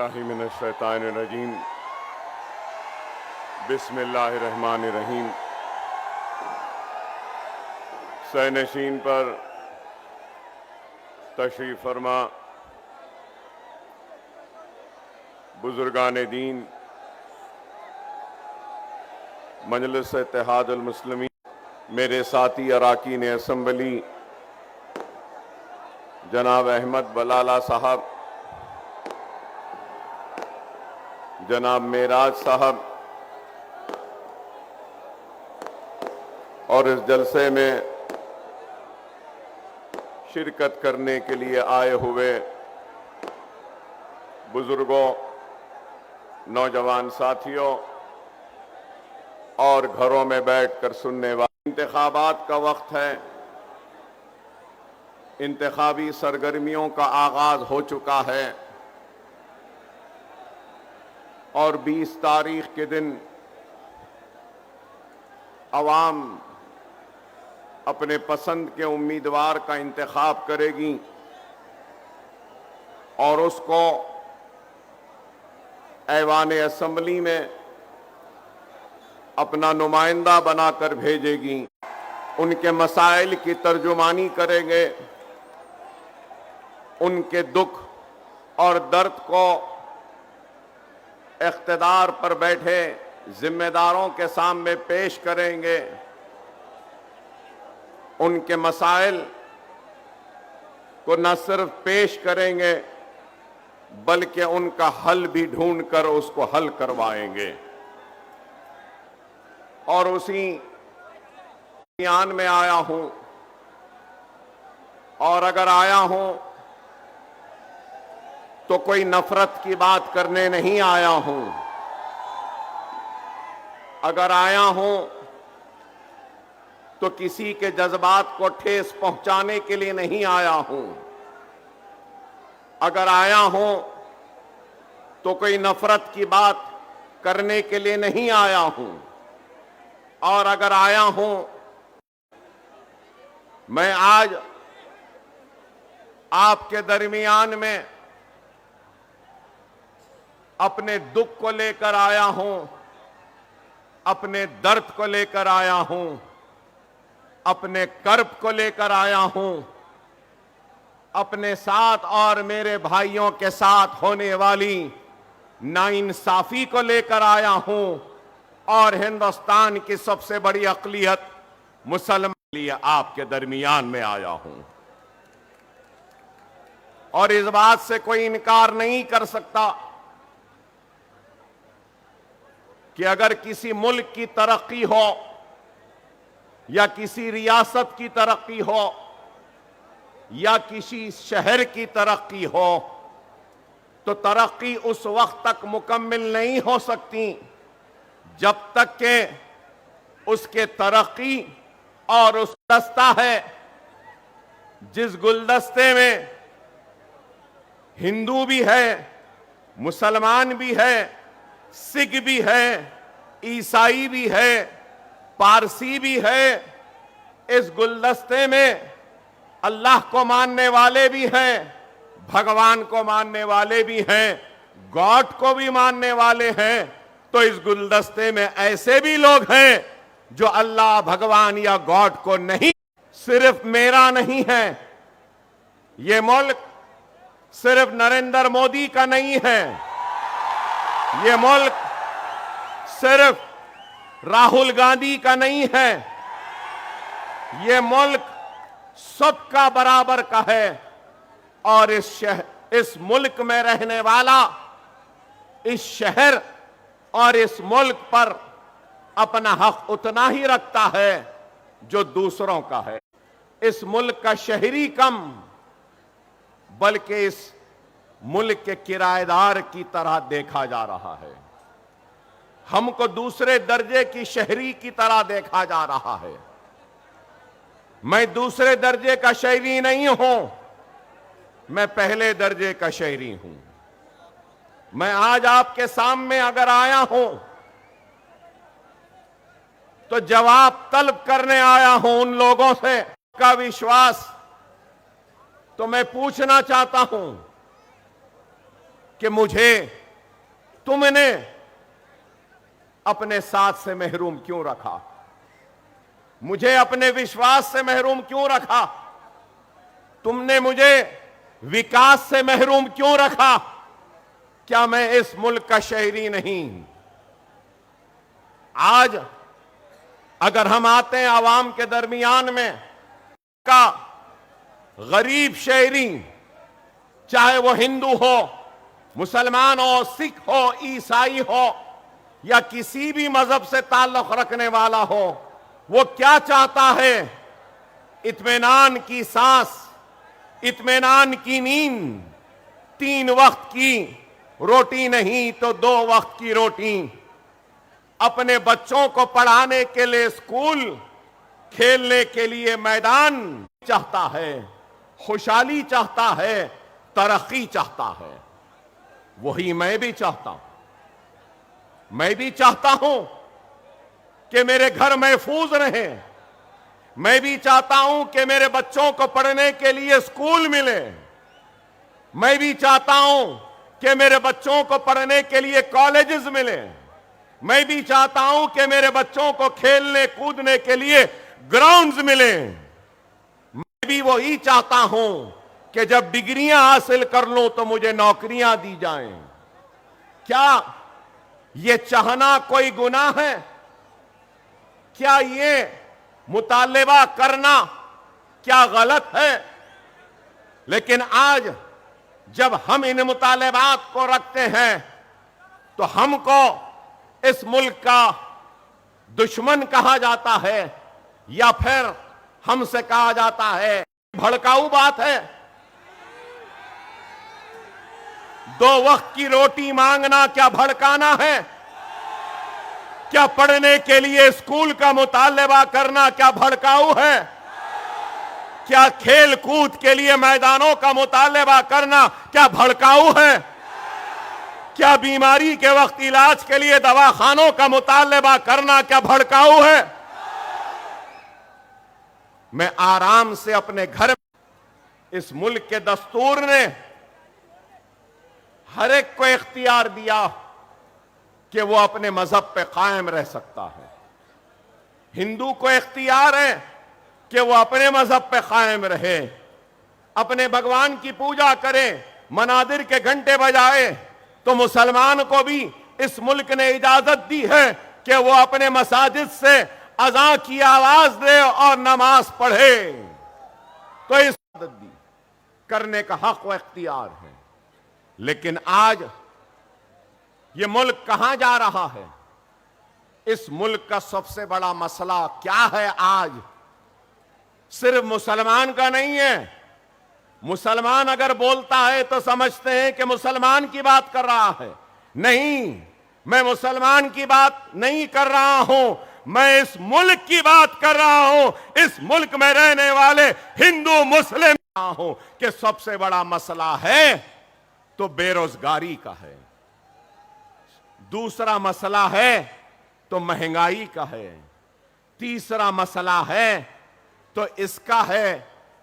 बिल्लाहि मिनश्शैतानिर्रजीम बिस्मिल्लाहिर्रहमानिर्रहीम। सैनशीन पर तशरीफ फरमा बुजुर्गान दीन, मजलिस इत्तेहादुल मुस्लिमीन, मेरे साथी अराकीन असम्बली जनाब अहमद बलाला साहब, जनाब मेराज साहब और इस जलसे में शिरकत करने के लिए आए हुए बुजुर्गों, नौजवान साथियों और घरों में बैठकर सुनने वाले, इंतखाबात का वक्त है। इंतखाबी सरगर्मियों का आगाज हो चुका है और 20 तारीख के दिन अवाम अपने पसंद के उम्मीदवार का इंतखाब करेगी और उसको ऐवान असम्बली में अपना नुमाइंदा बनाकर भेजेगी। उनके मसाइल की तर्जुमानी करेंगे, उनके दुख और दर्द को इख्तिदार पर बैठे जिम्मेदारों के सामने पेश करेंगे, उनके मसाइल को न सिर्फ पेश करेंगे बल्कि उनका हल भी ढूंढकर उसको हल करवाएंगे। और उसी बयान में आया हूं, और अगर आया हूं तो कोई नफरत की बात करने नहीं आया हूं। अगर आया हूं तो किसी के जज्बात को ठेस पहुंचाने के लिए नहीं आया हूं। अगर आया हूं तो कोई नफरत की बात करने के लिए नहीं आया हूं। और अगर आया हूं, मैं आज आपके दरमियान में अपने दुख को लेकर आया हूं, अपने दर्द को लेकर आया हूं, अपने कर्ब को लेकर आया हूं, अपने साथ और मेरे भाइयों के साथ होने वाली नाइंसाफी को लेकर आया हूं और हिंदुस्तान की सबसे बड़ी अक़लियत मुसलमान लिए आपके दरमियान में आया हूं। और इस बात से कोई इनकार नहीं कर सकता कि अगर किसी मुल्क की तरक्की हो या किसी रियासत की तरक्की हो या किसी शहर की तरक्की हो तो तरक्की उस वक्त तक मुकम्मल नहीं हो सकती जब तक के उसके तरक्की और उस गुलदस्ता है जिस गुलदस्ते में हिंदू भी है, मुसलमान भी है, सिख भी है, ईसाई भी है, पारसी भी है। इस गुलदस्ते में अल्लाह को मानने वाले भी हैं, भगवान को मानने वाले भी हैं, गॉड को भी मानने वाले हैं। तो इस गुलदस्ते में ऐसे भी लोग हैं जो अल्लाह, भगवान या गॉड को नहीं। सिर्फ मेरा नहीं है ये मुल्क, सिर्फ नरेंद्र मोदी का नहीं है ये मुल्क, सिर्फ राहुल गांधी का नहीं है ये मुल्क, सबका बराबर का है। और इस मुल्क में रहने वाला इस शहर और इस मुल्क पर अपना हक उतना ही रखता है जो दूसरों का है। इस मुल्क का शहरी कम बल्कि इस मुल्क के किराएदार की तरह देखा जा रहा है। हमको दूसरे दर्जे की शहरी की तरह देखा जा रहा है। मैं दूसरे दर्जे का शहरी नहीं हूं, मैं पहले दर्जे का शहरी हूं। मैं आज आपके सामने अगर आया हूं तो जवाब तलब करने आया हूं उन लोगों से का विश्वास। तो मैं पूछना चाहता हूं कि मुझे तुमने अपने साथ से महरूम क्यों रखा, मुझे अपने विश्वास से महरूम क्यों रखा, तुमने मुझे विकास से महरूम क्यों रखा। क्या मैं इस मुल्क का शहरी नहीं? आज अगर हम आते हैं आवाम के दरमियान में, का गरीब शहरी, चाहे वो हिंदू हो, मुसलमान हो, सिख हो, ईसाई हो या किसी भी मजहब से ताल्लुक रखने वाला हो, वो क्या चाहता है? इत्मीनान की सांस, इत्मीनान की नींद, 3 वक्त की रोटी नहीं तो 2 वक्त की रोटी, अपने बच्चों को पढ़ाने के लिए स्कूल, खेलने के लिए मैदान चाहता है, खुशहाली चाहता है, तरक्की चाहता है। वही मैं भी चाहता हूं। मैं भी चाहता हूं कि मेरे घर महफूज रहे। मैं भी चाहता हूं कि मेरे बच्चों को पढ़ने के लिए स्कूल मिले। मैं भी चाहता हूं कि मेरे बच्चों को पढ़ने के लिए कॉलेजेस मिले। मैं भी चाहता हूं कि मेरे बच्चों को खेलने कूदने के लिए ग्राउंड्स मिले। मैं भी वही चाहता हूं कि जब डिग्रियां हासिल कर लूं तो मुझे नौकरियां दी जाएं। क्या ये चाहना कोई गुनाह है? क्या ये मुतालबा करना क्या गलत है? लेकिन आज जब हम इन मुतालबात को रखते हैं तो हमको इस मुल्क का दुश्मन कहा जाता है या फिर हमसे कहा जाता है भड़काऊ बात है। 2 वक्त की रोटी मांगना क्या भड़काना है? क्या पढ़ने के लिए स्कूल का मुतालबा करना क्या भड़काऊ है? क्या खेल कूद के लिए मैदानों का मुतालबा करना क्या भड़काऊ है? क्या बीमारी के वक्त इलाज के लिए दवाखानों का मुतालबा करना क्या भड़काऊ है? मैं आराम से अपने घर में, इस मुल्क के दस्तूर ने हर एक को इख्तियार दिया कि वो अपने मजहब पे कायम रह सकता है। हिंदू को इख्तियार है कि वो अपने मजहब पे कायम रहे, अपने भगवान की पूजा करे, मनादिर के घंटे बजाए। तो मुसलमान को भी इस मुल्क ने इजाजत दी है कि वो अपने मसाजिद से अज़ान की आवाज दे और नमाज पढ़े। तो इस इजाजत दी करने का हक व इख्तियार है। लेकिन आज ये मुल्क कहां जा रहा है? इस मुल्क का सबसे बड़ा मसला क्या है आज? सिर्फ मुसलमान का नहीं है। मुसलमान अगर बोलता है तो समझते हैं कि मुसलमान की बात कर रहा है। नहीं, मैं मुसलमान की बात नहीं कर रहा हूं, मैं इस मुल्क की बात कर रहा हूं। इस मुल्क में रहने वाले हिंदू मुस्लिम हूं कि सबसे बड़ा मसला है तो बेरोजगारी का है, दूसरा मसला है तो महंगाई का है, तीसरा मसला है तो इसका है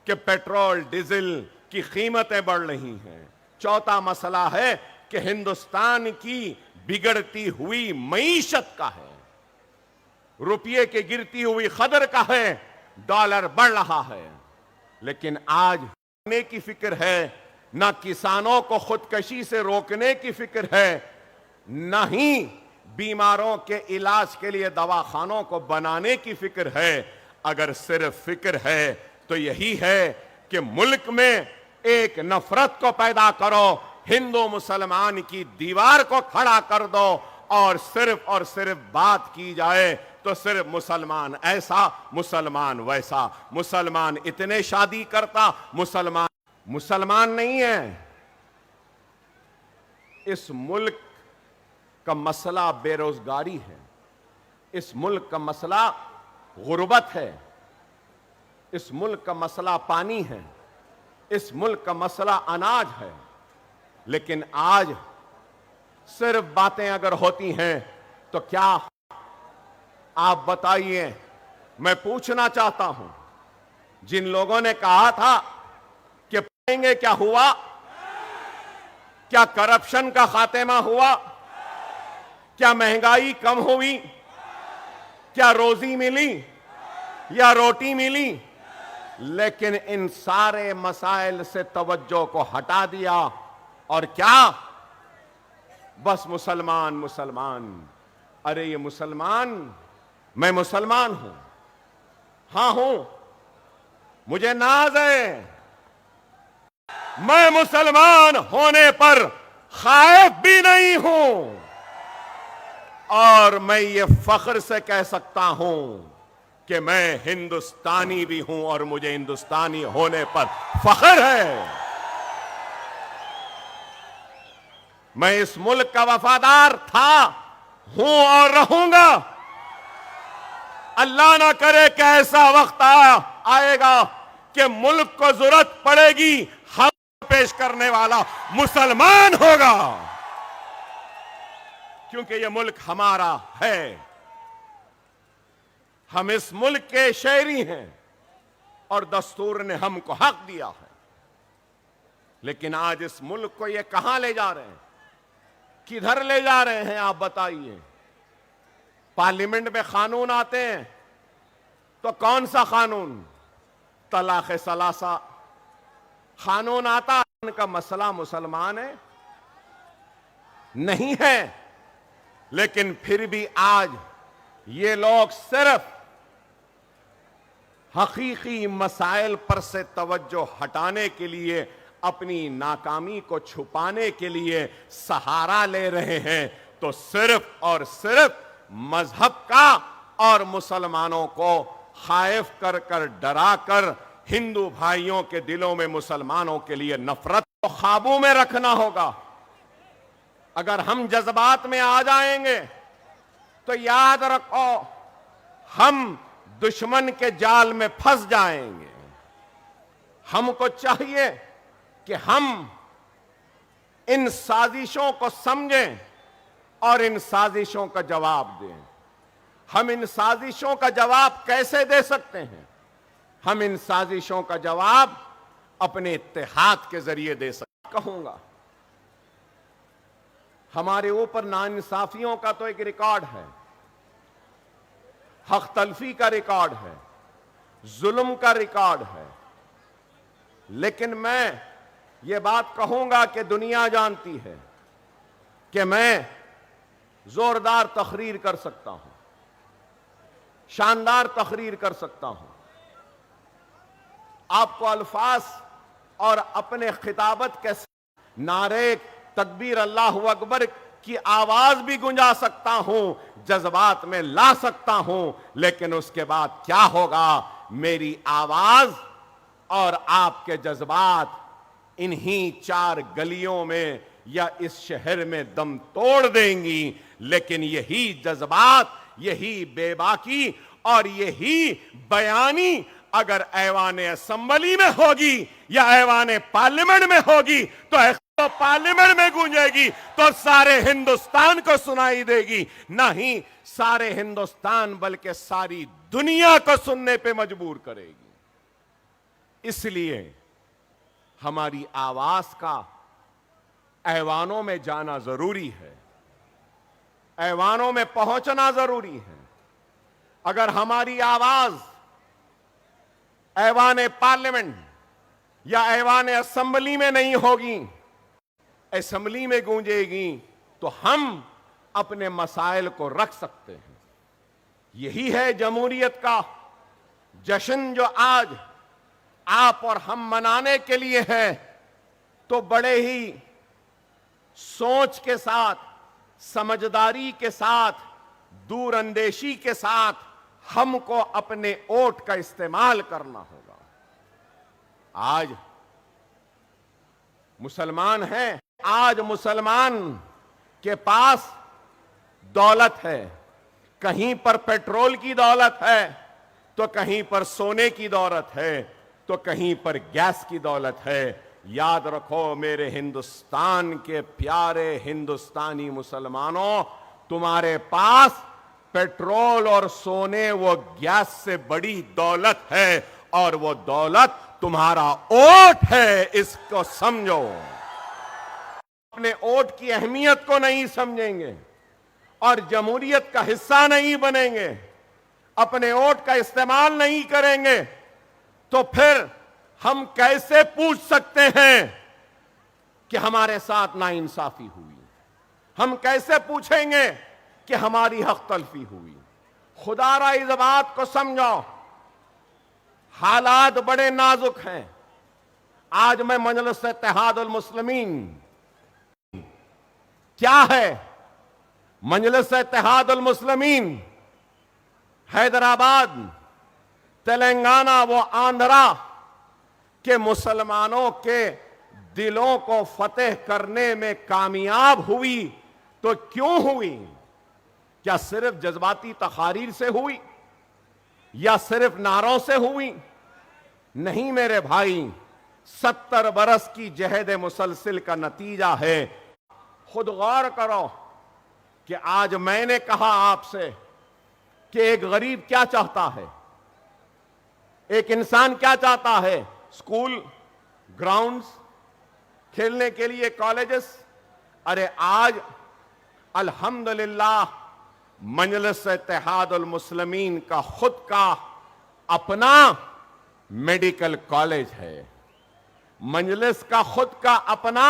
कि पेट्रोल डीजल की कीमतें बढ़ रही हैं, चौथा मसला है कि हिंदुस्तान की बिगड़ती हुई मईशत का है, रुपये की गिरती हुई कदर का है, डॉलर बढ़ रहा है। लेकिन आज रोकने की फिक्र है, ना किसानों को खुदकशी से रोकने की फिक्र है, ना ही बीमारों के इलाज के लिए दवाखानों को बनाने की फिक्र है। अगर सिर्फ फिक्र है तो यही है कि मुल्क में एक नफरत को पैदा करो, हिंदू मुसलमान की दीवार को खड़ा कर दो और सिर्फ बात की जाए तो सिर्फ मुसलमान ऐसा, मुसलमान वैसा, मुसलमान इतने शादी करता, मुसलमान नहीं है। इस मुल्क का मसला बेरोजगारी है, इस मुल्क का मसला गुर्बत है, इस मुल्क का मसला पानी है, इस मुल्क का मसला अनाज है। लेकिन आज सिर्फ बातें अगर होती हैं तो क्या आप बताइए। मैं पूछना चाहता हूं, जिन लोगों ने कहा था कि पाएंगे क्या हुआ? क्या करप्शन का खात्मा हुआ? क्या महंगाई कम हुई? क्या रोजी मिली या रोटी मिली? लेकिन इन सारे मसाइल से तवज्जो को हटा दिया और क्या? बस मुसलमान मुसलमान। अरे ये मुसलमान, मैं मुसलमान हूं, हां हूं, मुझे नाज है। मैं मुसलमान होने पर खाइफ भी नहीं हूं और मैं ये फख्र से कह सकता हूं कि मैं हिंदुस्तानी भी हूं और मुझे हिंदुस्तानी होने पर फख्र है। मैं इस मुल्क का वफादार था, हूं और रहूंगा। अल्लाह ना करे कि ऐसा वक्त आएगा कि मुल्क को जरूरत पड़ेगी, हम पेश करने वाला मुसलमान होगा, क्योंकि यह मुल्क हमारा है। हम इस मुल्क के शहरी हैं और दस्तूर ने हमको हक दिया है। लेकिन आज इस मुल्क को ये कहां ले जा रहे हैं, किधर ले जा रहे हैं, आप बताइए। पार्लियामेंट में कानून आते हैं तो कौन सा कानून? तलाक सलासा कानून आता है, उनका मसला मुसलमान है नहीं है। लेकिन फिर भी आज ये लोग सिर्फ हकीकी मसाइल पर से तवज्जो हटाने के लिए, अपनी नाकामी को छुपाने के लिए सहारा ले रहे हैं। तो सिर्फ और सिर्फ मजहब का और मुसलमानों को खाइफ कर कर, डरा कर, हिंदू भाइयों के दिलों में मुसलमानों के लिए नफरत को काबू में रखना होगा। अगर हम जज्बात में आ जाएंगे तो याद रखो, हम दुश्मन के जाल में फंस जाएंगे। हमको चाहिए कि हम इन साजिशों को समझें और इन साजिशों का जवाब दें। हम इन साजिशों का जवाब कैसे दे सकते हैं? हम इन साजिशों का जवाब अपने इत्तेहाद के जरिए दे सकते। कहूंगा, हमारे ऊपर नाइंसाफियों का तो एक रिकॉर्ड है, हक तलफी का रिकॉर्ड है, जुल्म का रिकॉर्ड है। लेकिन मैं ये बात कहूंगा कि दुनिया जानती है कि मैं जोरदार तकरीर कर सकता हूं, शानदार तकरीर कर सकता हूं। आपको अल्फाज और अपने खिताबत के नारे तकबीर अल्लाहु अकबर की आवाज भी गुंजा सकता हूं, जज्बात में ला सकता हूं। लेकिन उसके बाद क्या होगा? मेरी आवाज और आपके जज्बात इन्हीं चार गलियों में या इस शहर में दम तोड़ देंगी। लेकिन यही जज्बात, यही बेबाकी और यही बयानी अगर ऐवान असेंबली में होगी या ऐवान पार्लियामेंट में होगी तो पार्लियामेंट में गूंजेगी तो सारे हिंदुस्तान को सुनाई देगी। नहीं सारे हिंदुस्तान बल्कि सारी दुनिया को सुनने पे मजबूर करेगी। इसलिए हमारी आवाज का ऐवानों में जाना जरूरी है, ऐवानों में पहुंचना जरूरी है। अगर हमारी आवाज ऐवान पार्लियामेंट या ऐवान असेंबली में नहीं होगी, असेंबली में गूंजेगी, तो हम अपने मसाइल को रख सकते हैं। यही है जमहूरियत का जश्न जो आज आप और हम मनाने के लिए है। तो बड़े ही सोच के साथ, समझदारी के साथ, दूरअंदेशी के साथ हमको अपने वोट का इस्तेमाल करना होगा। आज मुसलमान हैं, आज मुसलमान के पास दौलत है, कहीं पर पेट्रोल की दौलत है, तो कहीं पर सोने की दौलत है, तो कहीं पर गैस की दौलत है। याद रखो मेरे हिंदुस्तान के प्यारे हिंदुस्तानी मुसलमानों, तुम्हारे पास पेट्रोल और सोने वो गैस से बड़ी दौलत है और वो दौलत तुम्हारा वोट है, इसको समझो। अपने वोट की अहमियत को नहीं समझेंगे और जमहूरियत का हिस्सा नहीं बनेंगे, अपने वोट का इस्तेमाल नहीं करेंगे, तो फिर हम कैसे पूछ सकते हैं कि हमारे साथ नाइंसाफी हुई? हम कैसे पूछेंगे कि हमारी हक तलफी हुई? खुदारा इस बात को समझो, हालात बड़े नाजुक हैं। आज मैं मजलिस इत्तेहादुल मुस्लिमीन क्या है? मजलिस इत्तेहादुल मुस्लिमीन हैदराबाद, तेलंगाना व आंध्रा के मुसलमानों के दिलों को फतेह करने में कामयाब हुई। तो क्यों हुई? क्या सिर्फ जज्बाती तकारीर से हुई या सिर्फ नारों से हुई? नहीं मेरे भाई, 70 बरस की जहद मुसलसिल का नतीजा है। खुद गौर करो कि आज मैंने कहा आपसे कि एक गरीब क्या चाहता है, एक इंसान क्या चाहता है? स्कूल, ग्राउंड्स, खेलने के लिए कॉलेजेस। अरे आज अल्हम्दुलिल्लाह मजलिस इत्तेहादुल मुस्लिमीन का खुद का अपना मेडिकल कॉलेज है, मजलिस का खुद का अपना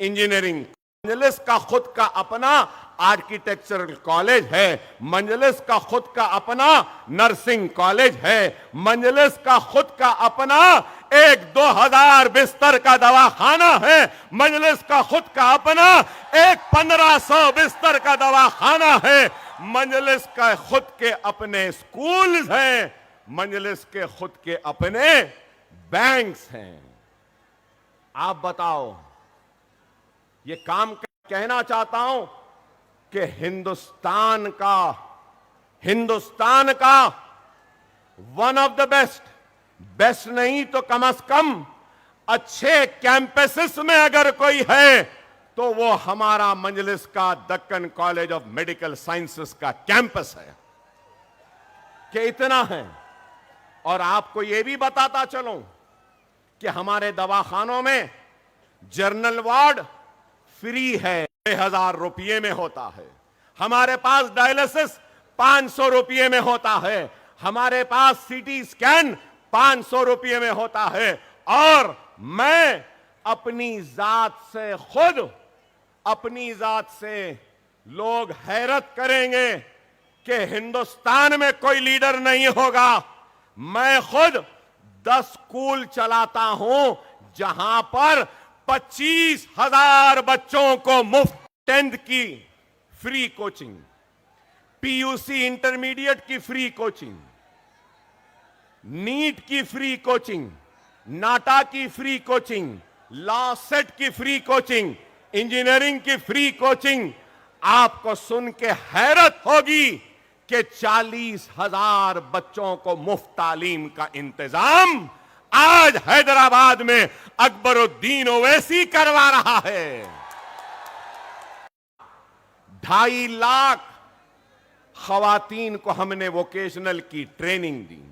इंजीनियरिंग, मजलिस का खुद का अपना आर्किटेक्चरल कॉलेज है, मजलिस का खुद का अपना नर्सिंग कॉलेज है, मजलिस का खुद का अपना 1-2000 बिस्तर का दवाखाना है, मजलिस का खुद का अपना 1500 बिस्तर का दवाखाना है, मजलिस का खुद के अपने स्कूल्स हैं, मजलिस के खुद के अपने बैंक्स हैं। आप बताओ, ये काम कहना चाहता हूं कि हिंदुस्तान का वन ऑफ द बेस्ट नहीं तो कम से कम अच्छे कैंपसेस में अगर कोई है तो वो हमारा मजलिस का Deccan college of medical sciences का कैंपस है कि इतना है। और आपको ये भी बताता चलूं कि हमारे दवाखानों में जनरल वार्ड फ्री है, 6,000 रुपये में होता है। हमारे पास डायलिसिस 500 रुपये में होता है। हमारे पास सीटी स्कैन 500 रुपये में होता है। और मैं अपनी जात से लोग हैरत करेंगे कि हिंदुस्तान में कोई लीडर नहीं होगा। मैं खुद 10 स्कूल चलाता हूं जहां पर 25,000 बच्चों को मुफ्त 10th की फ्री कोचिंग, पीयूसी इंटरमीडिएट की फ्री कोचिंग, नीट की फ्री कोचिंग, नाटा की फ्री कोचिंग, लॉ सेट की फ्री कोचिंग, इंजीनियरिंग की फ्री कोचिंग। आपको सुन के हैरत होगी कि 40,000 बच्चों को मुफ्त तालीम का इंतजाम आज हैदराबाद में अकबरुद्दीन ओवैसी करवा रहा है। 2.5 लाख खवातीन को हमने वोकेशनल की ट्रेनिंग दी।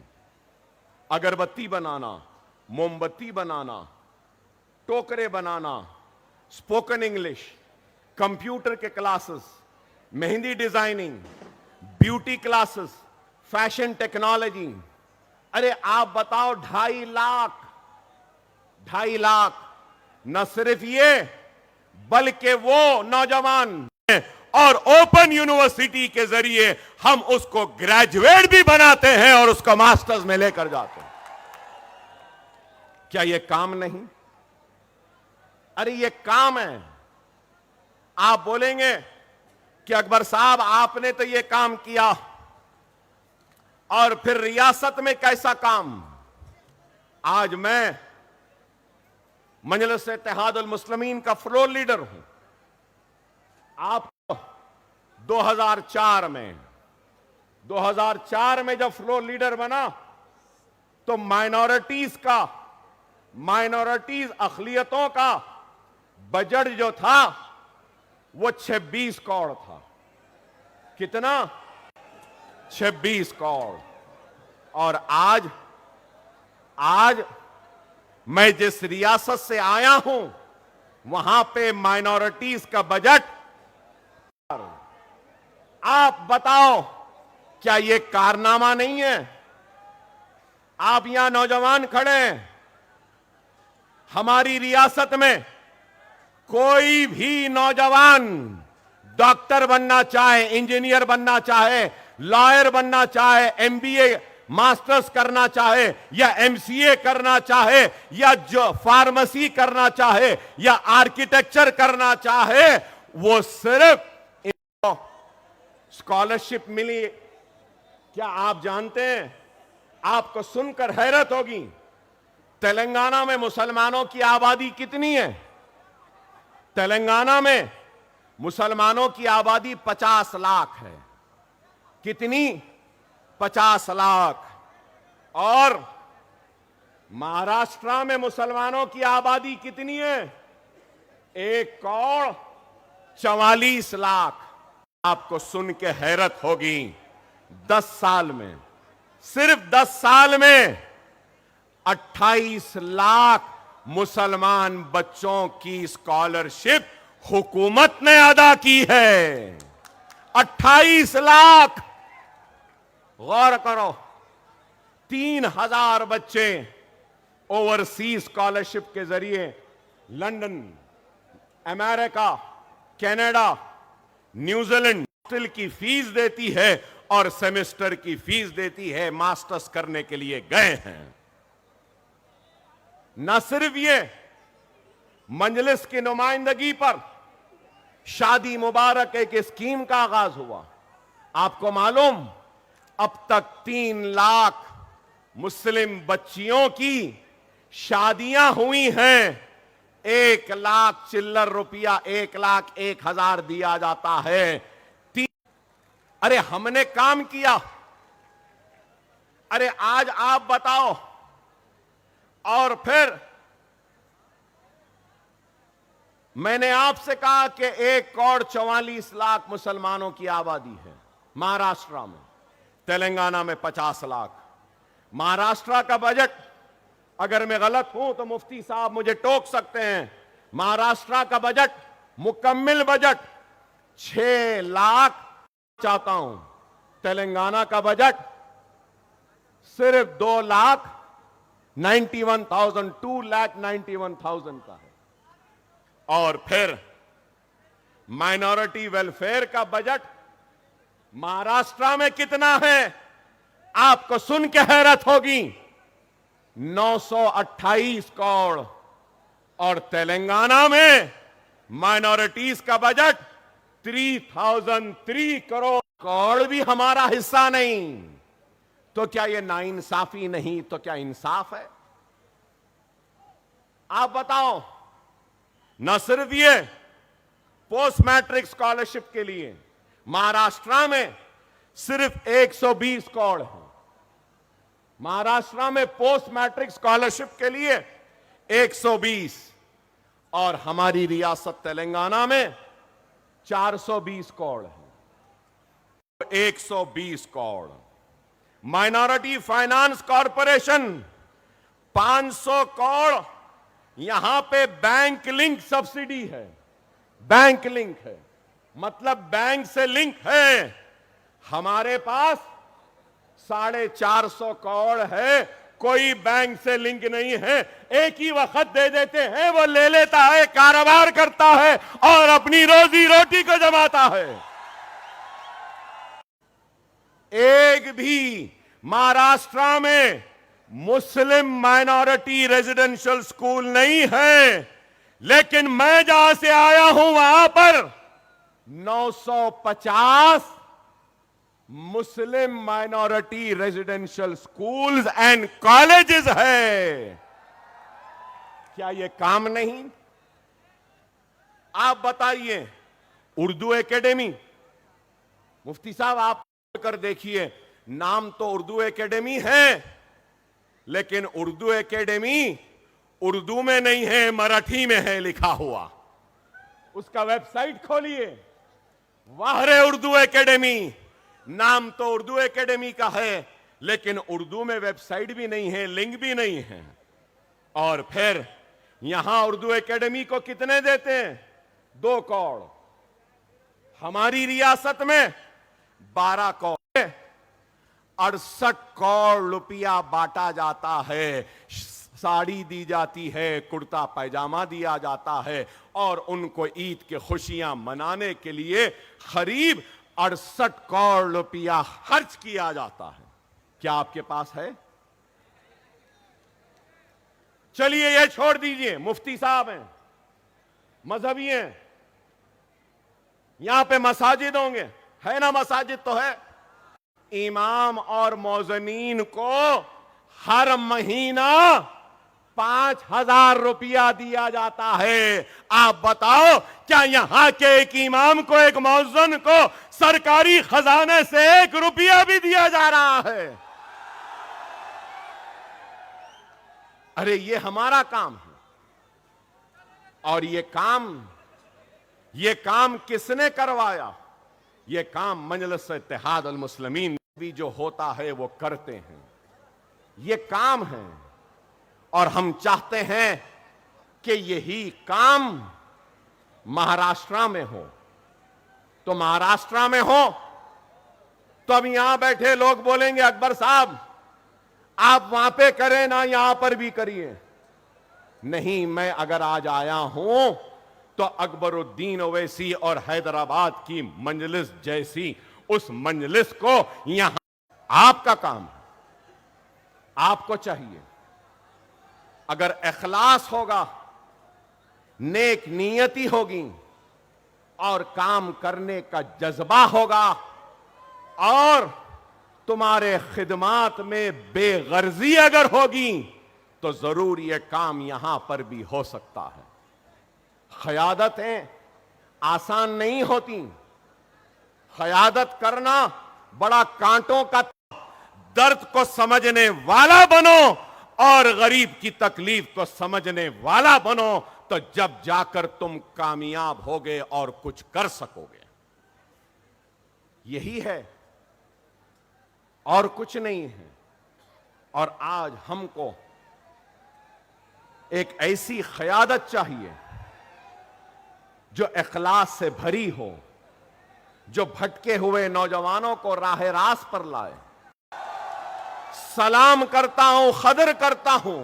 अगरबत्ती बनाना, मोमबत्ती बनाना, टोकरे बनाना, स्पोकन इंग्लिश, कंप्यूटर के classes, mehndi designing, beauty classes, fashion technology. अरे आप बताओ, 2.5 लाख न सिर्फ ये बल्कि वो नौजवान और ओपन यूनिवर्सिटी के जरिए हम उसको ग्रेजुएट भी बनाते हैं और उसको मास्टर्स में लेकर जाते हैं। क्या ये काम नहीं? अरे ये काम है। आप बोलेंगे कि अकबर साहब आपने तो ये काम किया और फिर रियासत में कैसा काम? आज मैं मजलिस इत्तेहादुल मुस्लिमीन का फ्लोर लीडर हूं। आप 2004 में जब फ्लोर लीडर बना तो माइनॉरिटीज अक़लियतों का बजट जो था वो 26 करोड़ था। कितना? 26 करोड़। और आज मैं जिस रियासत से आया हूं वहां पे माइनॉरिटीज का बजट। आप बताओ, क्या ये कारनामा नहीं है? आप यहां नौजवान खड़े हैं, हमारी रियासत में कोई भी नौजवान डॉक्टर बनना चाहे, इंजीनियर बनना चाहे, लॉयर बनना चाहे, एमबीए मास्टर्स करना चाहे या एमसीए करना चाहे या जो फार्मेसी करना चाहे या आर्किटेक्चर करना चाहे, वो सिर्फ स्कॉलरशिप मिली। क्या आप जानते हैं, आपको सुनकर हैरत होगी, तेलंगाना में मुसलमानों की आबादी कितनी है? तेलंगाना में मुसलमानों की आबादी 50 लाख है। कितनी? 50 लाख। और महाराष्ट्र में मुसलमानों की आबादी कितनी है? 1,44 लाख। आपको सुन के हैरत होगी, 10 साल में, सिर्फ 10 साल में 28 लाख मुसलमान बच्चों की स्कॉलरशिप हुकूमत ने अदा की है। 28 लाख। गौर करो, 3,000 बच्चे ओवरसीज स्कॉलरशिप के जरिए London, America, Canada, New Zealand hostel की फीस देती है और सेमेस्टर की फीस देती है, मास्टर्स करने के लिए गए हैं। न सिर्फ ये, मजलिस की नुमाइंदगी पर शादी मुबारक एक स्कीम का आगाज हुआ। आपको मालूम, अब तक 3 लाख मुस्लिम बच्चियों की शादियां हुई हैं। 1 लाख चिल्लर रुपया, 1,01,000 दिया जाता है। अरे हमने काम किया। अरे आज आप बताओ। और फिर मैंने आपसे कहा कि 1,44 मुसलमानों की आबादी है महाराष्ट्र में, तेलंगाना में 50 लाख। महाराष्ट्र का बजट, अगर मैं गलत हूं तो मुफ्ती साहब मुझे टोक सकते हैं, महाराष्ट्र का बजट, मुकम्मिल बजट 6 लाख चाहता हूं। तेलंगाना का बजट सिर्फ 2,91,000 का है। और फिर माइनॉरिटी वेलफेयर का बजट महाराष्ट्र में कितना है? आपको सुन के हैरत होगी, 928 करोड़। और तेलंगाना में माइनॉरिटीज का बजट 3,003 करोड़ भी हमारा हिस्सा नहीं। तो क्या ये नाइंसाफी नहीं तो क्या इंसाफ है? आप बताओ। न सिर्फ ये, पोस्ट मैट्रिक स्कॉलरशिप के लिए महाराष्ट्र में सिर्फ 120 करोड़ है। महाराष्ट्र में पोस्ट मैट्रिक स्कॉलरशिप के लिए 120, और हमारी रियासत तेलंगाना में 420 करोड़ है। 120 crore. Minority finance corporation 500 crore. यहां पे बैंक लिंक सब्सिडी है। बैंक लिंक है मतलब बैंक से लिंक है। हमारे पास 450 करोड़ है, कोई बैंक से लिंक नहीं है। एक ही वक्त दे देते हैं, वो ले लेता है, कारोबार करता है और अपनी रोजी रोटी को जमाता है। एक भी महाराष्ट्र में मुस्लिम माइनॉरिटी रेजिडेंशियल स्कूल नहीं है। लेकिन मैं जहां से आया हूं वहां पर 950 मुस्लिम minority residential schools and colleges है। क्या यह काम नहीं? आप बताइए। उर्दू एकेडमी, मुफ्ती साहब आप कर देखिए, नाम तो उर्दू एकेडमी है, लेकिन उर्दू एकेडमी उर्दू में नहीं है, मराठी में है लिखा हुआ। उसका वेबसाइट खोलिए, वाहरे उर्दू एकेडमी। नाम तो उर्दू एकेडमी का है, लेकिन उर्दू में वेबसाइट भी नहीं है, लिंक भी नहीं है। और फिर यहां उर्दू एकेडमी को कितने देते हैं? 2 करोड़। हमारी रियासत में 12 करोड़, 68 करोड़ रुपया बांटा जाता है। साड़ी दी जाती है, कुर्ता पैजामा दिया जाता है और उनको ईद के खुशियां मनाने के लिए करीब 68 करोड़ रुपया खर्च किया जाता है। क्या आपके पास है? चलिए ये छोड़ दीजिए, मुफ्ती साहब हैं, मजहबी हैं, यहां पे मसाजिद होंगे, है ना? मसाजिद तो है। इमाम और मौजनीन को हर महीना 5,000 रुपया दिया जाता है। आप बताओ, क्या यहां के एक इमाम को, एक मौजन को सरकारी खजाने से 1 रुपया भी दिया जा रहा है? अरे ये हमारा काम है। और ये काम किसने करवाया? ये काम मजलिस इत्तेहाद अल मुस्लिमीन भी जो होता है वो करते हैं। ये काम है और हम चाहते हैं कि यही काम महाराष्ट्र में हो। तो महाराष्ट्र में हो तो अब यहां बैठे लोग बोलेंगे, अकबर साहब आप वहां पे करें ना, यहां पर भी करिए। नहीं, मैं अगर आज आया हूं तो अकबरुद्दीन ओवैसी और हैदराबाद की मजलिस जैसी उस मजलिस को यहां, आपका काम है, आपको चाहिए। अगर इखलास होगा, नेक नियति होगी और काम करने का जज्बा होगा और तुम्हारे खिदमात में बेगर्जी अगर होगी तो जरूर यह काम यहां पर भी हो सकता है। क़यादतें आसान नहीं होती। क़यादत करना बड़ा कांटों का, दर्द को समझने वाला बनो और गरीब की तकलीफ को समझने वाला बनो, तो जब जाकर तुम कामयाब होगे और कुछ कर सकोगे। यही है और कुछ नहीं है। और आज हमको एक ऐसी क़यादत चाहिए जो इखलास से भरी हो, जो भटके हुए नौजवानों को राह रास्त पर लाए। सलाम करता हूं, कदर करता हूं,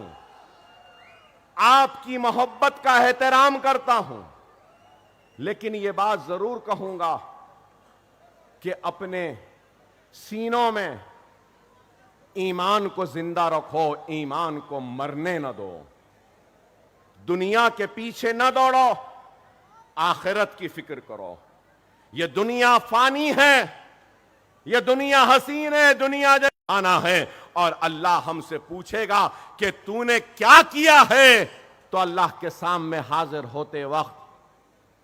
आपकी मोहब्बत का एहतराम करता हूं, लेकिन यह बात जरूर कहूंगा कि अपने सीनों में ईमान को जिंदा रखो, ईमान को मरने न दो। दुनिया के पीछे न दौड़ो, आखिरत की फिक्र करो। ये दुनिया फानी है, ये दुनिया हसीन है, दुनिया आना है और अल्लाह हमसे पूछेगा कि तूने क्या किया है। तो अल्लाह के सामने हाजिर होते वक्त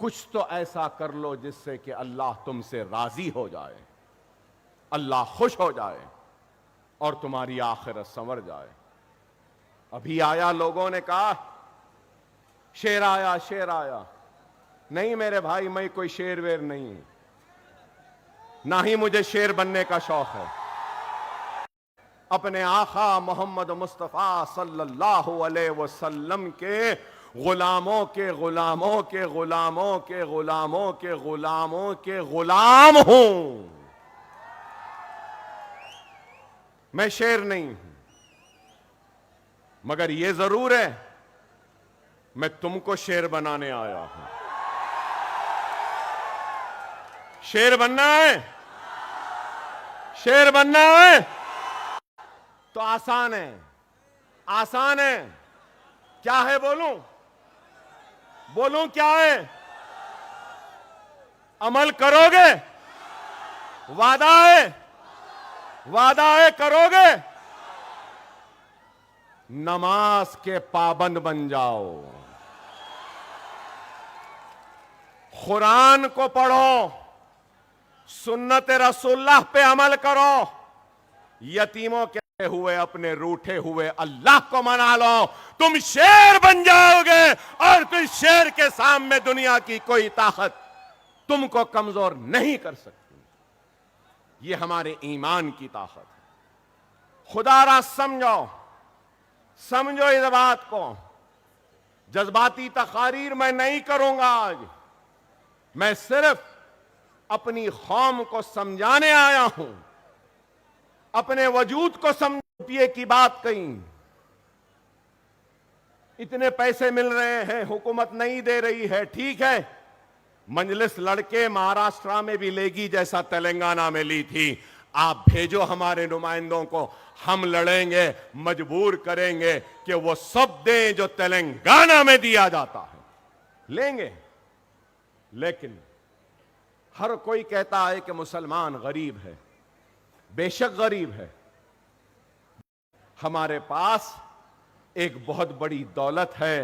कुछ तो ऐसा कर लो जिससे कि अल्लाह तुमसे राजी हो जाए, अल्लाह खुश हो जाए और तुम्हारी आखिरत संवर जाए। अभी आया, लोगों ने कहा शेर आया, शेर आया। नहीं मेरे भाई, मैं कोई शेर वेर नहीं, ना ही मुझे शेर बनने का शौक है। अपने आका मोहम्मद मुस्तफा सल्लल्लाहु अलैहि वसल्लम के गुलामों के गुलामों के गुलामों के गुलामों के गुलामों के गुलाम हूं। मैं शेर नहीं हूं, मगर यह जरूर है मैं तुमको शेर बनाने आया हूं। शेर बनना है, शेर बनना है तो आसान है, आसान है। क्या है बोलूं? बोलूं क्या है? अमल करोगे? वादा है, वादा है, करोगे? नमाज के पाबंद बन जाओ, कुरान को पढ़ो, सुन्नत रसूलुल्लाह पे अमल करो, यतीमों के हुए अपने रूठे हुए अल्लाह को मना लो। तुम शेर बन जाओगे और तुम शेर के सामने दुनिया की कोई ताकत तुमको कमजोर नहीं कर सकती। ये हमारे ईमान की ताकत है। खुदारा समझो, समझो इस बात को। जज्बाती तकारीर मैं नहीं करूंगा। आज मैं सिर्फ अपनी कौम को समझाने आया हूं, अपने वजूद को समझिए की बात कही। इतने पैसे मिल रहे हैं, हुकूमत नहीं दे रही है, ठीक है, मजलिस लड़के महाराष्ट्र में भी लेगी जैसा तेलंगाना में ली थी। आप भेजो हमारे नुमाइंदों को, हम लड़ेंगे, मजबूर करेंगे कि वो सब दें जो तेलंगाना में दिया जाता है, लेंगे। लेकिन हर कोई कहता है कि मुसलमान गरीब है, बेशक गरीब है। हमारे पास एक बहुत बड़ी दौलत है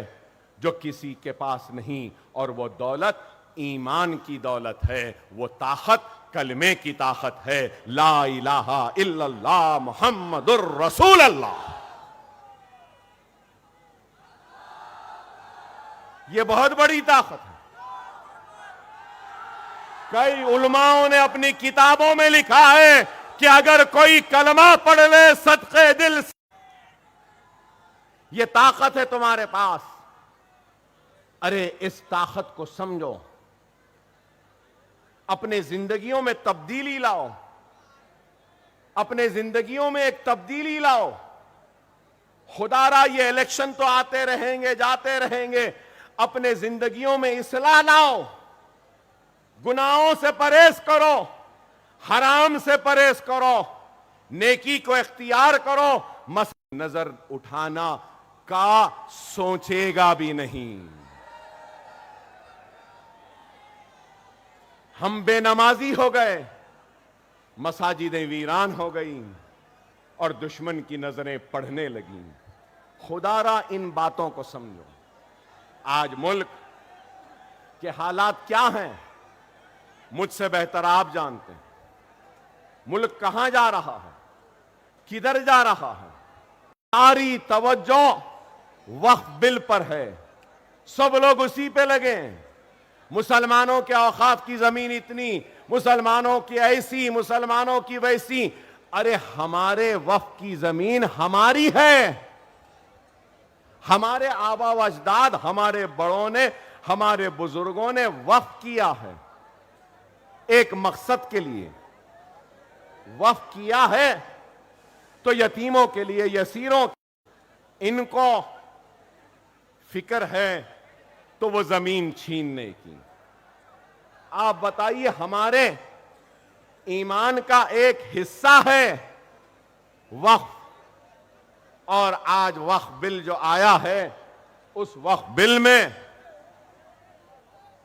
जो किसी के पास नहीं, और वो दौलत ईमान की दौलत है, वो ताकत कलमे की ताकत है, ला इलाहा इल्लल्लाह मुहम्मदुर रसूल अल्लाह। ये बहुत बड़ी ताकत है। कई उलमाओं ने अपनी किताबों में लिखा है कि अगर कोई कलमा पढ़ ले सदके दिल से, ये ताकत है तुम्हारे पास। अरे इस ताकत को समझो, अपने जिंदगियों में तब्दीली लाओ, अपने जिंदगियों में एक तब्दीली लाओ। खुदारा ये इलेक्शन तो आते रहेंगे, जाते रहेंगे, अपने जिंदगियों में इस्लाह लाओ, गुनाहों से परहेज करो, हराम से परहेज करो, नेकी को इख्तियार करो। नजर उठाना का सोचेगा भी नहीं। हम बेनमाजी हो गए, मसाजिदें वीरान हो गई और दुश्मन की नजरें पढ़ने लगी। खुदारा इन बातों को समझो। आज मुल्क के हालात क्या हैं मुझसे बेहतर आप जानते हैं। मुल्क कहां जा रहा है, किधर जा रहा है। सारी तवज्जो वक्फ बिल पर है, सब लोग उसी पे लगे हैं। मुसलमानों के औकाफ की जमीन इतनी, मुसलमानों की ऐसी, मुसलमानों की वैसी। अरे हमारे वक्फ की जमीन हमारी है, हमारे आबा व अजदाद, हमारे बड़ों ने, हमारे बुजुर्गों ने वक्फ किया है, एक मकसद के लिए वक्फ किया है। तो यतीमों के लिए, यसीरों, इनको फिक्र है तो वो जमीन छीनने की। आप बताइए, हमारे ईमान का एक हिस्सा है वक्फ, और आज वक्फ बिल जो आया है, उस वक्फ बिल में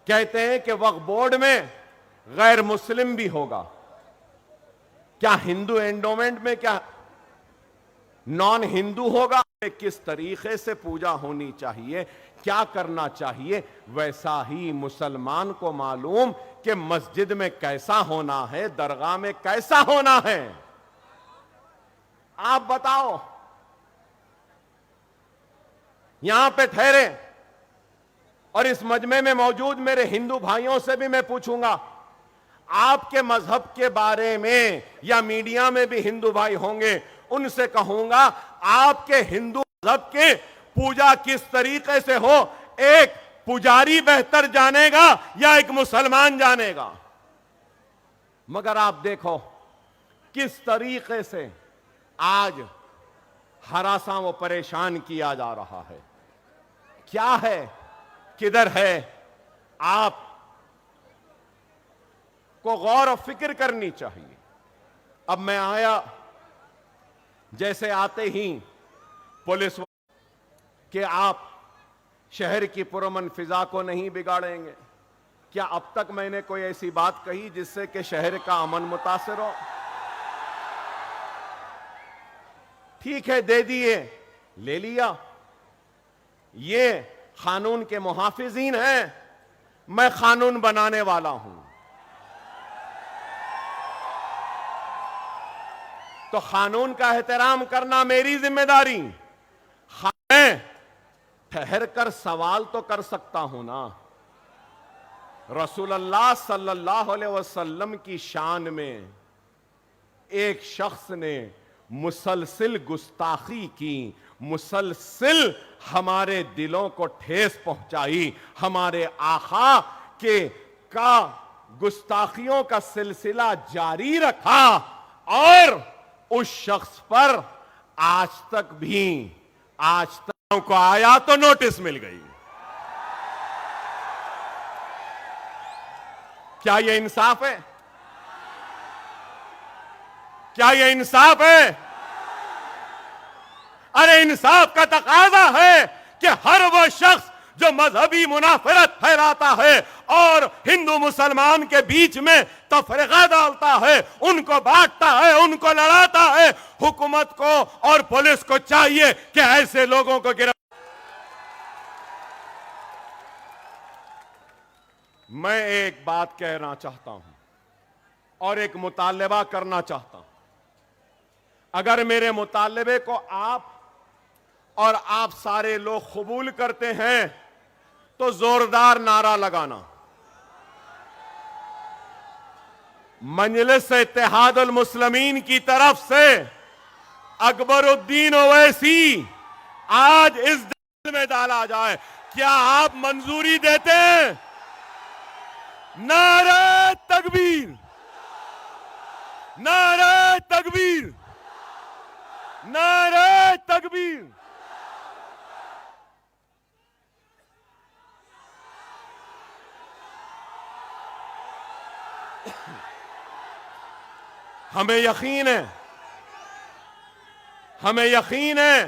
कहते हैं कि वक्फ बोर्ड में गैर मुस्लिम भी होगा। क्या हिंदू एंडोमेंट में क्या नॉन हिंदू होगा? किस तरीके से पूजा होनी चाहिए, क्या करना चाहिए, वैसा ही मुसलमान को मालूम कि मस्जिद में कैसा होना है, दरगाह में कैसा होना है। आप बताओ, यहां पे ठहरे और इस मजमे में मौजूद मेरे हिंदू भाइयों से भी मैं पूछूंगा, आपके मजहब के बारे में, या मीडिया में भी हिंदू भाई होंगे, उनसे कहूंगा आपके हिंदू मजहब के पूजा किस तरीके से हो, एक पुजारी बेहतर जानेगा या एक मुसलमान जानेगा? मगर आप देखो किस तरीके से आज हरासा व परेशान किया जा रहा है। क्या है, किधर है? आप को गौर और फिक्र करनी चाहिए। अब मैं आया, जैसे आते ही पुलिस कि आप शहर की पुरअमन फिजा को नहीं बिगाड़ेंगे। क्या अब तक मैंने कोई ऐसी बात कही जिससे कि शहर का अमन मुतासिर हो? ठीक है, दे दिए, ले लिया। ये कानून के मुहाफिजीन हैं, मैं कानून बनाने वाला हूं। तो कानून का एहतराम करना मेरी जिम्मेदारी। मैं ठहर कर सवाल तो कर सकता हूं ना। रसूलुल्लाह सल्लल्लाहु अलैहि वसल्लम की शान में एक शख्स ने मुसलसिल गुस्ताखी की, मुसलसिल हमारे दिलों को ठेस पहुंचाई, हमारे आका के का गुस्ताखियों का सिलसिला जारी रखा और उस शख्स पर आज तक को आया तो नोटिस मिल गई। क्या यह इंसाफ है? क्या यह इंसाफ है? अरे इंसाफ का तकाजा है कि हर वह शख्स जो मजहबी मुनाफरत फैलाता है और हिंदू मुसलमान के बीच में तफरीका डालता है, उनको बांटता है, उनको लड़ाता है, हुकूमत को और पुलिस को चाहिए कि ऐसे लोगों को गिरफ्तार। मैं एक बात कहना चाहता हूं और एक मुतालबा करना चाहता हूं। अगर मेरे मुतालबे को आप और आप सारे लोग कबूल करते हैं तो जोरदार नारा लगाना। मजलिस इत्तेहादुल मुस्लिमीन की तरफ से अकबरुद्दीन ओवैसी आज इस दिल में डाला जाए। क्या आप मंजूरी देते हैं? नारे तकबीर, नारे तकबीर, नारे तकबीर। हमें यकीन है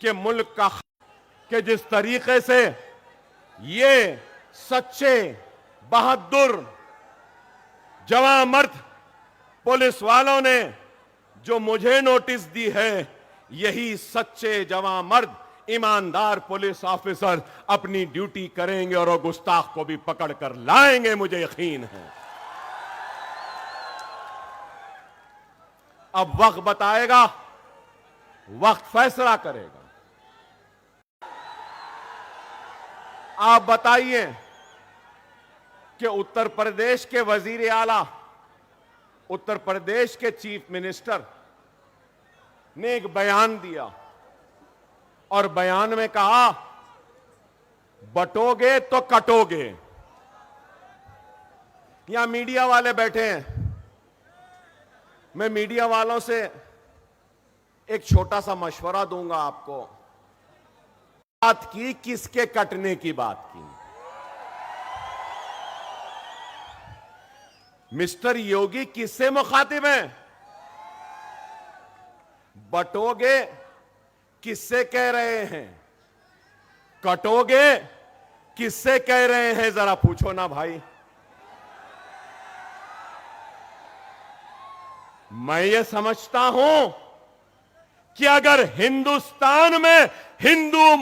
कि मुल्क के जिस तरीके से ये सच्चे बहादुर जवां मर्द पुलिस वालों ने जो मुझे नोटिस दी है, यही सच्चे जवां मर्द ईमानदार पुलिस ऑफिसर अपनी ड्यूटी करेंगे और वो गुस्ताख को भी पकड़ कर लाएंगे, मुझे यकीन है। अब वक्त बताएगा, वक्त फैसला करेगा। आप बताइए कि उत्तर प्रदेश के वजीर आला, उत्तर प्रदेश के चीफ मिनिस्टर ने एक बयान दिया और बयान में कहा बटोगे तो कटोगे। यहां मीडिया वाले बैठे हैं, मैं मीडिया वालों से एक छोटा सा मशवरा दूंगा आपको। बात की किसके कटने की बात की? मिस्टर योगी किससे मुखातिब हैं? बटोगे किससे कह रहे हैं? कटोगे किससे कह रहे हैं? जरा पूछो ना भाई। मैं ये समझता हूं कि अगर हिंदुस्तान में हिंदू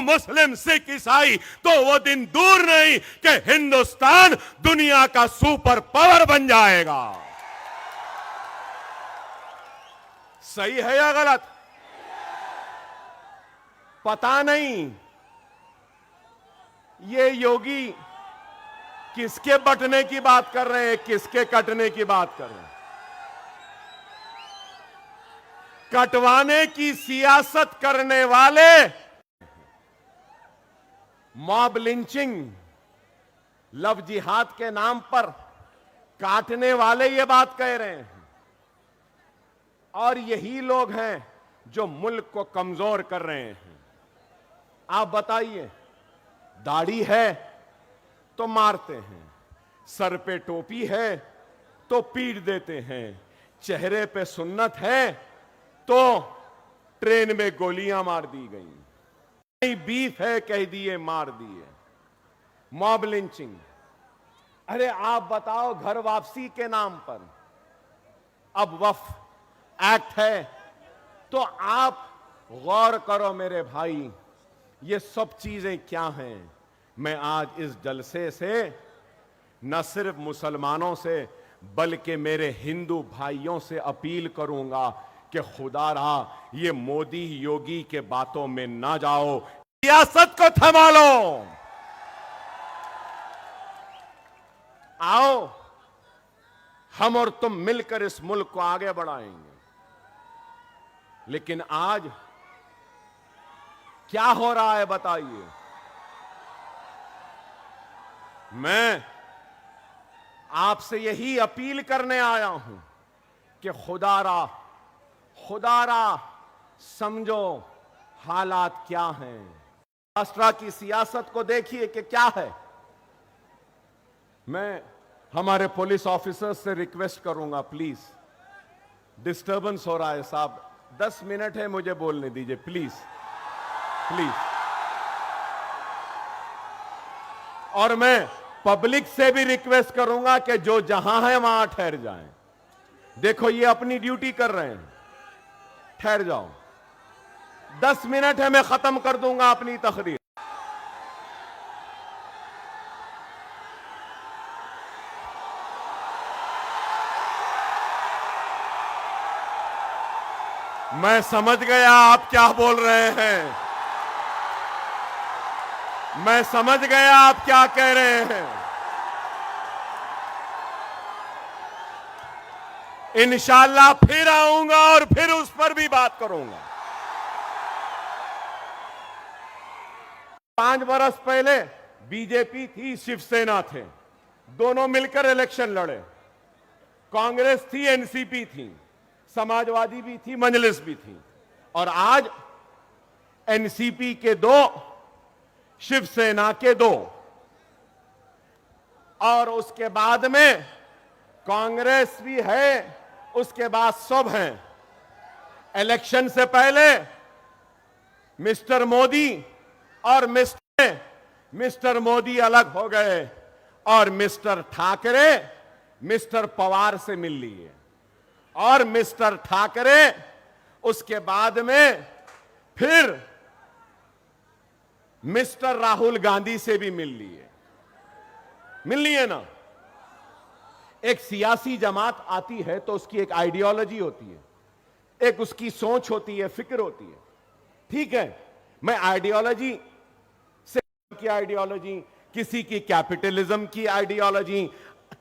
मुस्लिम सिख ईसाई, तो वो दिन दूर नहीं कि हिंदुस्तान दुनिया का सुपर पावर बन जाएगा। सही है या गलत? पता नहीं ये योगी किसके बटने की बात कर रहे हैं, किसके कटने की बात कर रहे हैं। कटवाने की सियासत करने वाले, मॉब लिंचिंग, लव जिहाद के नाम पर काटने वाले ये बात कह रहे हैं। और यही लोग हैं जो मुल्क को कमजोर कर रहे हैं। आप बताइए, दाढ़ी है तो मारते हैं, सर पे टोपी है तो पीट देते हैं, चेहरे पे सुन्नत है तो ट्रेन में गोलियां मार दी गई, बीफ है कह दिए मार दिए। Mob lynching. अरे आप बताओ, घर वापसी के नाम पर अब वक्फ एक्ट है, तो आप गौर करो मेरे भाई, ये सब चीजें क्या हैं। मैं आज इस जलसे से न सिर्फ मुसलमानों से बल्कि मेरे हिंदू भाइयों से अपील करूंगा कि खुदा रहा ये मोदी योगी के बातों में ना जाओ, सियासत को थमा लो। आओ हम और तुम मिलकर इस मुल्क को आगे बढ़ाएंगे। लेकिन आज क्या हो रहा है बताइए। मैं आपसे यही अपील करने आया हूं कि खुदारा समझो हालात क्या हैं। राष्ट्र की सियासत को देखिए कि क्या है। मैं हमारे पुलिस ऑफिसर्स से रिक्वेस्ट करूंगा, प्लीज, डिस्टर्बेंस हो रहा है साहब, 10 मिनट है, मुझे बोलने दीजिए प्लीज प्लीज। और मैं पब्लिक से भी रिक्वेस्ट करूंगा कि जो जहां है वहां ठहर जाएं। देखो ये अपनी ड्यूटी कर रहे हैं, ठहर जाओ। 10 मिनट है, मैं खत्म कर दूंगा अपनी तकरीर। मैं समझ गया आप क्या बोल रहे हैं, मैं समझ गया आप क्या कह रहे हैं। इंशाअल्लाह फिर आऊंगा और फिर उस पर भी बात करूंगा। 5 बरस पहले बीजेपी थी, शिवसेना थे, दोनों मिलकर इलेक्शन लड़े। कांग्रेस थी, एनसीपी थी, समाजवादी भी थी, मजलिस भी थी। और आज एनसीपी के 2, शिवसेना के 2, और उसके बाद में कांग्रेस भी है, उसके बाद सब हैं। इलेक्शन से पहले मिस्टर मोदी और मिस्टर मोदी अलग हो गए और मिस्टर ठाकरे मिस्टर पवार से मिल लिए, और मिस्टर ठाकरे उसके बाद में फिर मिस्टर राहुल गांधी से भी मिल लिए ना। एक सियासी जमात आती है तो उसकी एक आइडियोलॉजी होती है, एक उसकी सोच होती है, फिक्र होती है। ठीक है, मैं आइडियोलॉजी से की आइडियोलॉजी, किसी की कैपिटलिज्म की आइडियोलॉजी,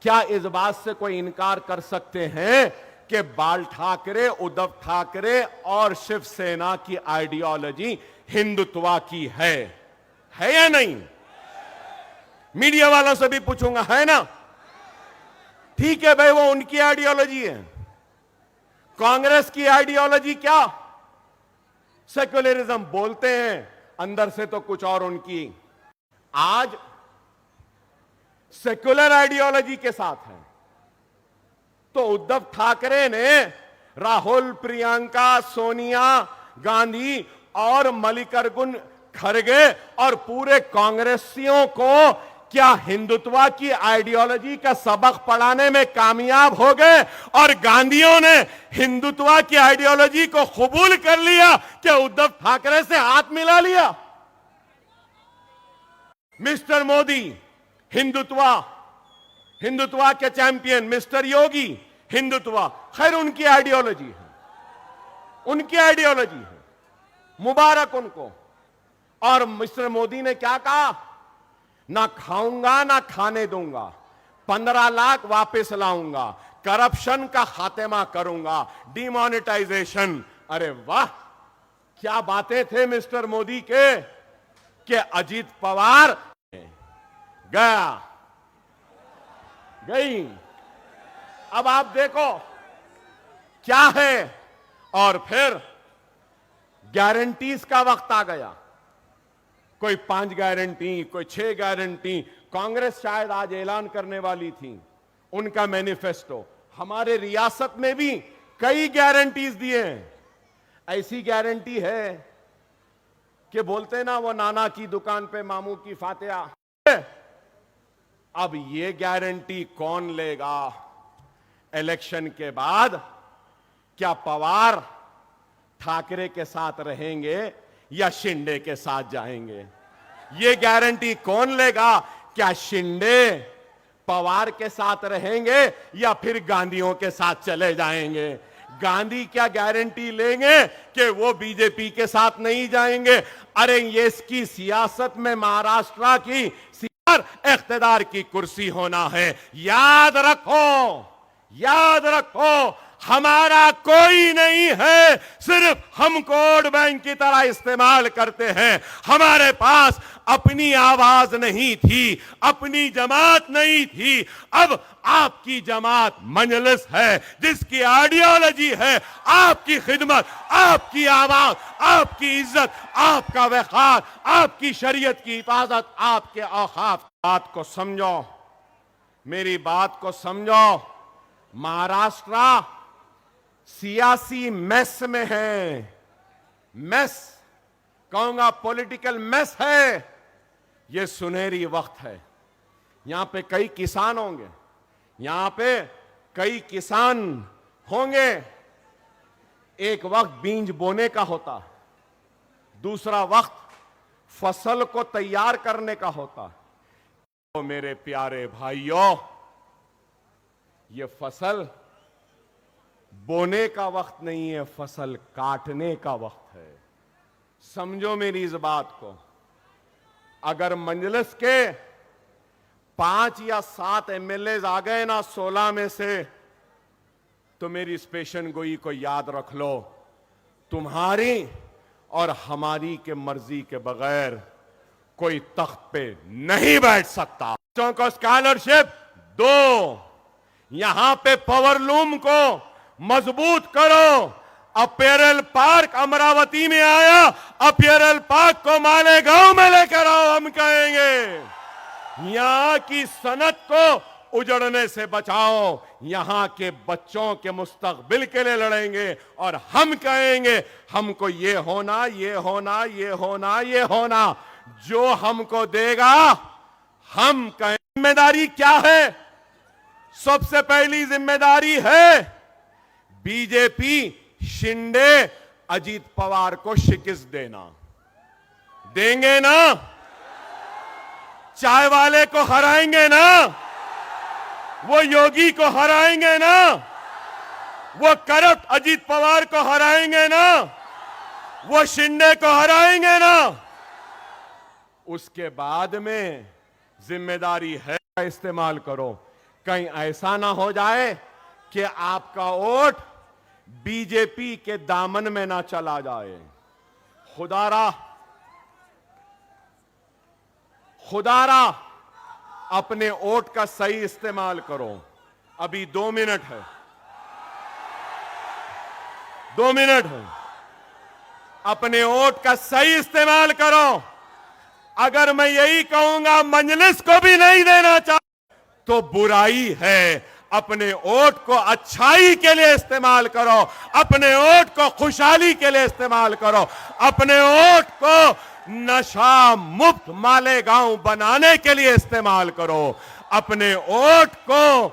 क्या इस बात से कोई इनकार कर सकते हैं कि बाल ठाकरे, उद्धव ठाकरे और शिवसेना की आइडियोलॉजी हिंदुत्व की है या नहीं? मीडिया वालों से भी पूछूंगा, है ना? ठीक है भाई, वो उनकी आइडियोलॉजी है। कांग्रेस की आइडियोलॉजी क्या? सेक्युलरिज्म बोलते हैं, अंदर से तो कुछ और उनकी। आज सेक्युलर आइडियोलॉजी के साथ है तो उद्धव ठाकरे ने राहुल, प्रियंका, सोनिया गांधी और मल्लिकार्जुन खड़गे और पूरे कांग्रेसियों को क्या हिंदुत्व की आइडियोलॉजी का सबक पढ़ाने में कामयाब हो गए, और गांधीयों ने हिंदुत्व की आइडियोलॉजी को कबूल कर लिया कि उद्धव ठाकरे से हाथ मिला लिया। मिस्टर मोदी हिंदुत्व के चैंपियन, मिस्टर योगी हिंदुत्व, खैर उनकी आइडियोलॉजी है, मुबारक उनको। और मिस्टर मोदी ने क्या कहा? ना खाऊंगा ना खाने दूंगा, 15 लाख वापस लाऊंगा, करप्शन का खात्मा करूंगा, डिमोनेटाइजेशन। अरे वाह, क्या बातें थे मिस्टर मोदी के कि अजीत पवार गई। अब आप देखो क्या है। और फिर गारंटीज का वक्त आ गया, कोई 5 गारंटी, कोई 6 गारंटी। कांग्रेस शायद आज ऐलान करने वाली थी उनका मैनिफेस्टो। हमारे रियासत में भी कई गारंटीज दिए हैं। ऐसी गारंटी है कि बोलते ना, वो नाना की दुकान पे मामू की फातिहा। अब ये गारंटी कौन लेगा इलेक्शन के बाद? क्या पवार ठाकरे के साथ रहेंगे या शिंदे के साथ जाएंगे? ये गारंटी कौन लेगा? क्या शिंदे पवार के साथ रहेंगे या फिर गांधीयों के साथ चले जाएंगे? गांधी क्या गारंटी लेंगे कि वो बीजेपी के साथ नहीं जाएंगे? अरे ये इसकी सियासत में महाराष्ट्र की इख्तिदार की कुर्सी होना है। याद रखो, हमारा कोई नहीं है, सिर्फ हमको वोट बैंक की तरह इस्तेमाल करते हैं। हमारे पास अपनी आवाज नहीं थी, अपनी जमात नहीं थी। अब आपकी जमात मजलिस है, जिसकी आइडियोलॉजी है आपकी खिदमत, आपकी आवाज, आपकी इज्जत, आपका वक़ार, आपकी शरीयत की हिफाजत, आपके औकाफ। बात को समझो, मेरी बात को समझो। महाराष्ट्र सियासी मेस में है, मेस कहूंगा, पॉलिटिकल मेस है। ये सुनहरी वक्त है। यहां पे कई किसान होंगे, यहां पे कई किसान होंगे। एक वक्त बीज बोने का होता, दूसरा वक्त फसल को तैयार करने का होता। तो मेरे प्यारे भाइयों, ये फसल बोने का वक्त नहीं है, फसल काटने का वक्त है। समझो मेरी इस बात को। अगर मजलिस के 5 या 7 एमएलए आ गए ना 16 में से, तो मेरी इस पेशन गोई को याद रख लो, तुम्हारी और हमारी के मर्जी के बगैर कोई तख्त पे नहीं बैठ सकता। बच्चों को स्कॉलरशिप दो, यहां पे पावरलूम को मजबूत करो। अपीयरल पार्क अमरावती में आया, अपीयरल पार्क को मालेगांव में लेकर आओ, हम कहेंगे। यहां की सनत को उजड़ने से बचाओ, यहां के बच्चों के मुस्तकबिल के लिए लड़ेंगे। और हम कहेंगे हमको ये होना, ये होना, ये होना, ये होना। जो हमको देगा हम कहें। जिम्मेदारी क्या है? सबसे पहली जिम्मेदारी है बीजेपी शिंदे अजीत पवार को शिकस्त देना। देंगे ना? चाय वाले को हराएंगे ना? वो योगी को हराएंगे ना? वो करप्ट अजीत पवार को हराएंगे ना? वो शिंदे को हराएंगे ना? उसके बाद में जिम्मेदारी है, इस्तेमाल करो। कहीं ऐसा ना हो जाए कि आपका वोट बीजेपी के दामन में ना चला जाए। खुदारा अपने वोट का सही इस्तेमाल करो। अभी 2 मिनट है, 2 मिनट है। अपने वोट का सही इस्तेमाल करो। अगर मैं यही कहूंगा मजलिस को भी नहीं देना चाहता तो बुराई है। अपने वोट को अच्छाई के लिए इस्तेमाल करो, अपने वोट को खुशहाली के लिए इस्तेमाल करो, अपने वोट को नशा मुक्त मालेगांव बनाने के लिए इस्तेमाल करो, अपने वोट को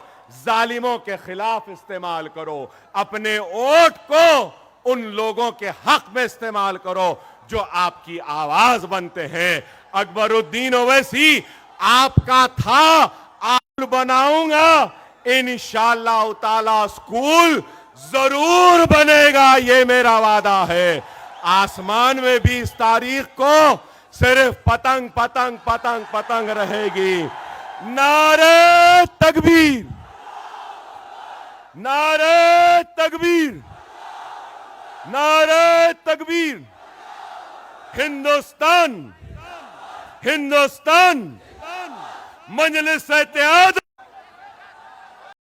जालिमों के खिलाफ इस्तेमाल करो, अपने वोट को उन लोगों के हक में इस्तेमाल करो जो आपकी आवाज बनते हैं। अकबरुद्दीन ओवैसी आपका था, आप बनाऊंगा, इंशाअल्लाह ताला स्कूल जरूर बनेगा, ये मेरा वादा है। आसमान में भी इस तारीख को सिर्फ पतंग पतंग पतंग पतंग रहेगी। नारे तकबीर, नारे तकबीर, नारे तकबीर। हिंदुस्तान, हिंदुस्तान, मजलिस इत्तेहाद।